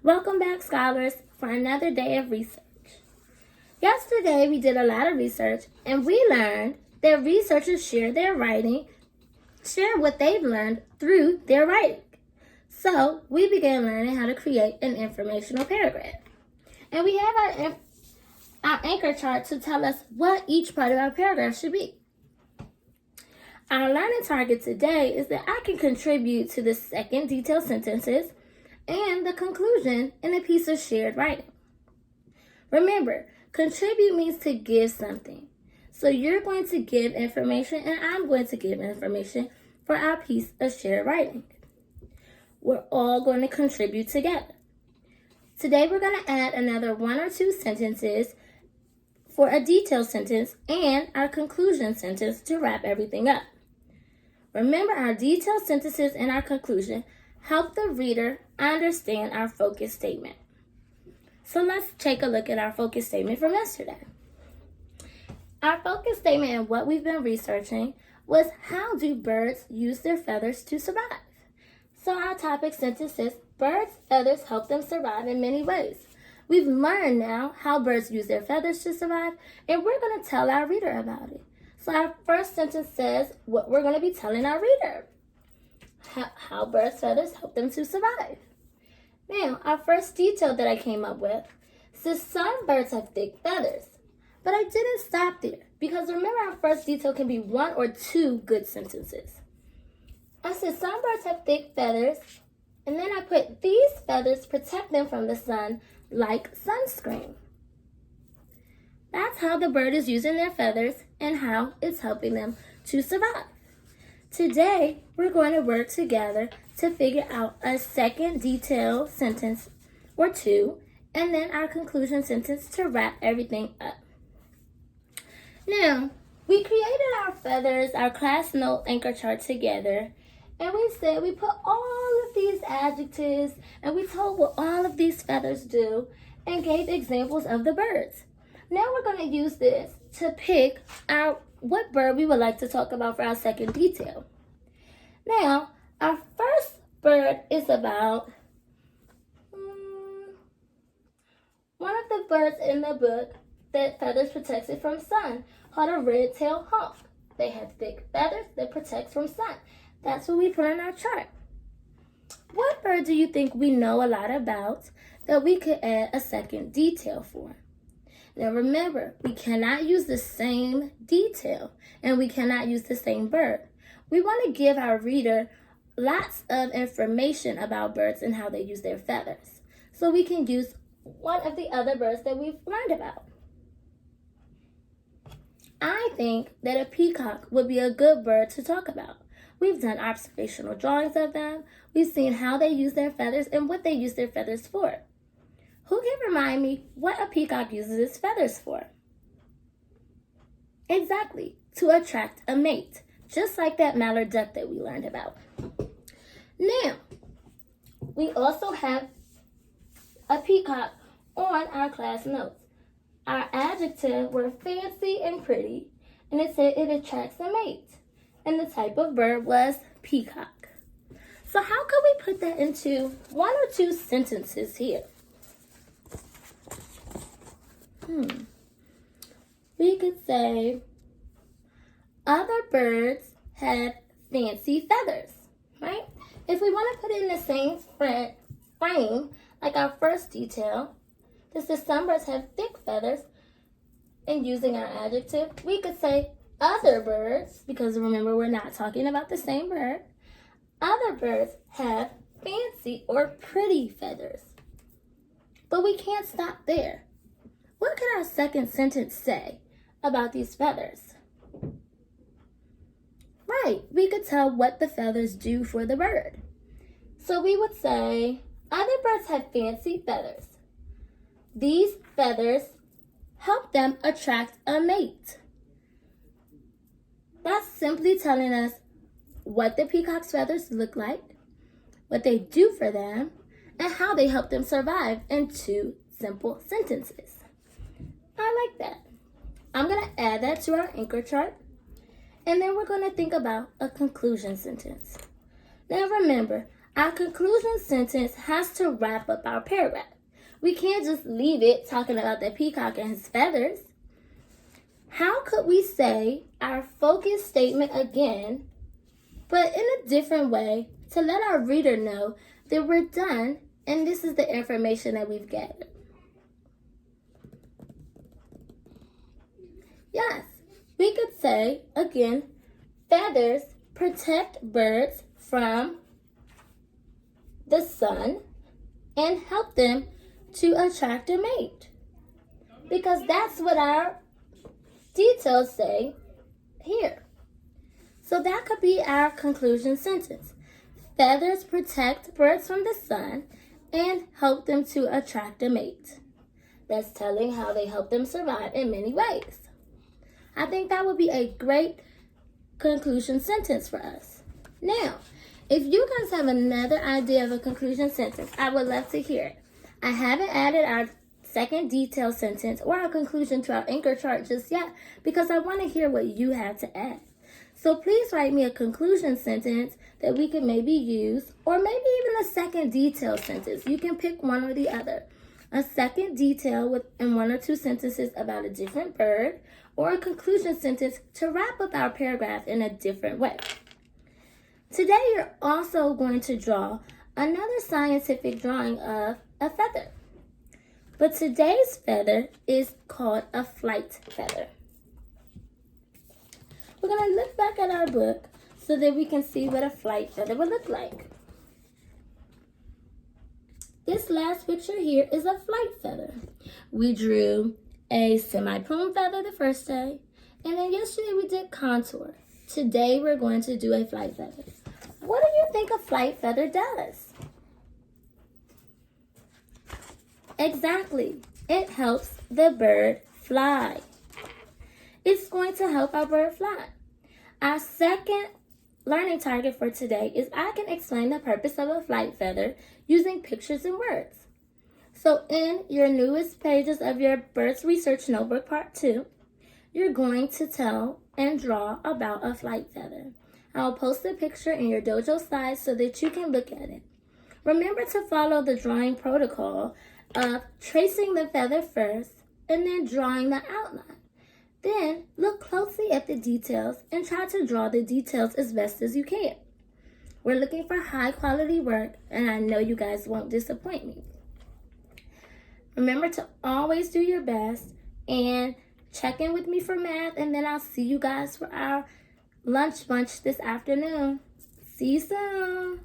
Welcome back, scholars, for another day of research. Yesterday, we did a lot of research, and we learned that researchers share what they've learned through their writing. So, we began learning how to create an informational paragraph. And we have our anchor chart to tell us what each part of our paragraph should be. Our learning target today is that I can contribute to the second detailed sentences and the conclusion in a piece of shared writing. Remember, contribute means to give something. So you're going to give information and I'm going to give information for our piece of shared writing. We're all going to contribute together. Today we're going to add another 1 or 2 sentences for a detailed sentence and our conclusion sentence to wrap everything up. Remember, our detailed sentences and our conclusion help the reader understand our focus statement. So let's take a look at our focus statement from yesterday. Our focus statement and what we've been researching was how do birds use their feathers to survive? So our topic sentence is birds' feathers help them survive in many ways. We've learned now how birds use their feathers to survive, and we're going to tell our reader about it. So our first sentence says what we're going to be telling our reader. How birds' feathers help them to survive. Now, our first detail that I came up with says some birds have thick feathers. But I didn't stop there because remember our first detail can be 1 or 2 good sentences. I said some birds have thick feathers, and then I put these feathers protect them from the sun like sunscreen. That's how the bird is using their feathers and how it's helping them to survive. Today, we're going to work together to figure out a second detailed sentence or 2, and then our conclusion sentence to wrap everything up. Now, we created our feathers, our class note anchor chart together, and we said we put all of these adjectives, and we told what all of these feathers do, and gave examples of the birds. Now we're going to use this to pick what bird we would like to talk about for our second detail. Now, our first bird is about one of the birds in the book that feathers protects it from sun, called a red-tailed hawk. They have thick feathers that protects from sun. That's what we put on our chart. What bird do you think we know a lot about that we could add a second detail for? Now remember, we cannot use the same detail and we cannot use the same bird. We want to give our reader lots of information about birds and how they use their feathers. So we can use one of the other birds that we've learned about. I think that a peacock would be a good bird to talk about. We've done observational drawings of them. We've seen how they use their feathers and what they use their feathers for. Who can remind me what a peacock uses its feathers for? Exactly, to attract a mate, just like that mallard duck that we learned about. Now, we also have a peacock on our class notes. Our adjectives were fancy and pretty, and it said it attracts a mate. And the type of bird was peacock. So how could we put that into 1 or 2 sentences here? We could say, other birds have fancy feathers, right? If we want to put it in the same frame, like our first detail, this is some birds have thick feathers, and using our adjective, we could say other birds, because remember we're not talking about the same bird. Other birds have fancy or pretty feathers. But we can't stop there. What could our second sentence say about these feathers? Right, we could tell what the feathers do for the bird. So we would say, other birds have fancy feathers. These feathers help them attract a mate. That's simply telling us what the peacock's feathers look like, what they do for them, and how they help them survive in 2 simple sentences. I like that. I'm going to add that to our anchor chart, and then we're going to think about a conclusion sentence. Now remember, our conclusion sentence has to wrap up our paragraph. We can't just leave it talking about the peacock and his feathers. How could we say our focus statement again, but in a different way to let our reader know that we're done and this is the information that we've gathered? Yes, we could say, again, feathers protect birds from the sun and help them to attract a mate. Because that's what our details say here. So that could be our conclusion sentence. Feathers protect birds from the sun and help them to attract a mate. That's telling how they help them survive in many ways. I think that would be a great conclusion sentence for us. Now, if you guys have another idea of a conclusion sentence, I would love to hear it. I haven't added our second detailed sentence or our conclusion to our anchor chart just yet because I want to hear what you have to add. So please write me a conclusion sentence that we could maybe use, or maybe even a second detailed sentence. You can pick one or the other. A second detail in one or two sentences about a different bird, or a conclusion sentence to wrap up our paragraph in a different way. Today you're also going to draw another scientific drawing of a feather. But today's feather is called a flight feather. We're going to look back at our book so that we can see what a flight feather would look like. This last picture here is a flight feather. We drew a semi-plume feather the first day, and then yesterday we did contour. Today we're going to do a flight feather. What do you think a flight feather does? Exactly. It helps the bird fly. It's going to help our bird fly. Our second learning target for today is I can explain the purpose of a flight feather using pictures and words. So in your newest pages of your Birds Research Notebook Part 2, you're going to tell and draw about a flight feather. I'll post a picture in your dojo slides so that you can look at it. Remember to follow the drawing protocol of tracing the feather first and then drawing the outline. Then look closely at the details and try to draw the details as best as you can. We're looking for high quality work, and I know you guys won't disappoint me. Remember to always do your best and check in with me for math, and then I'll see you guys for our lunch bunch this afternoon. See you soon.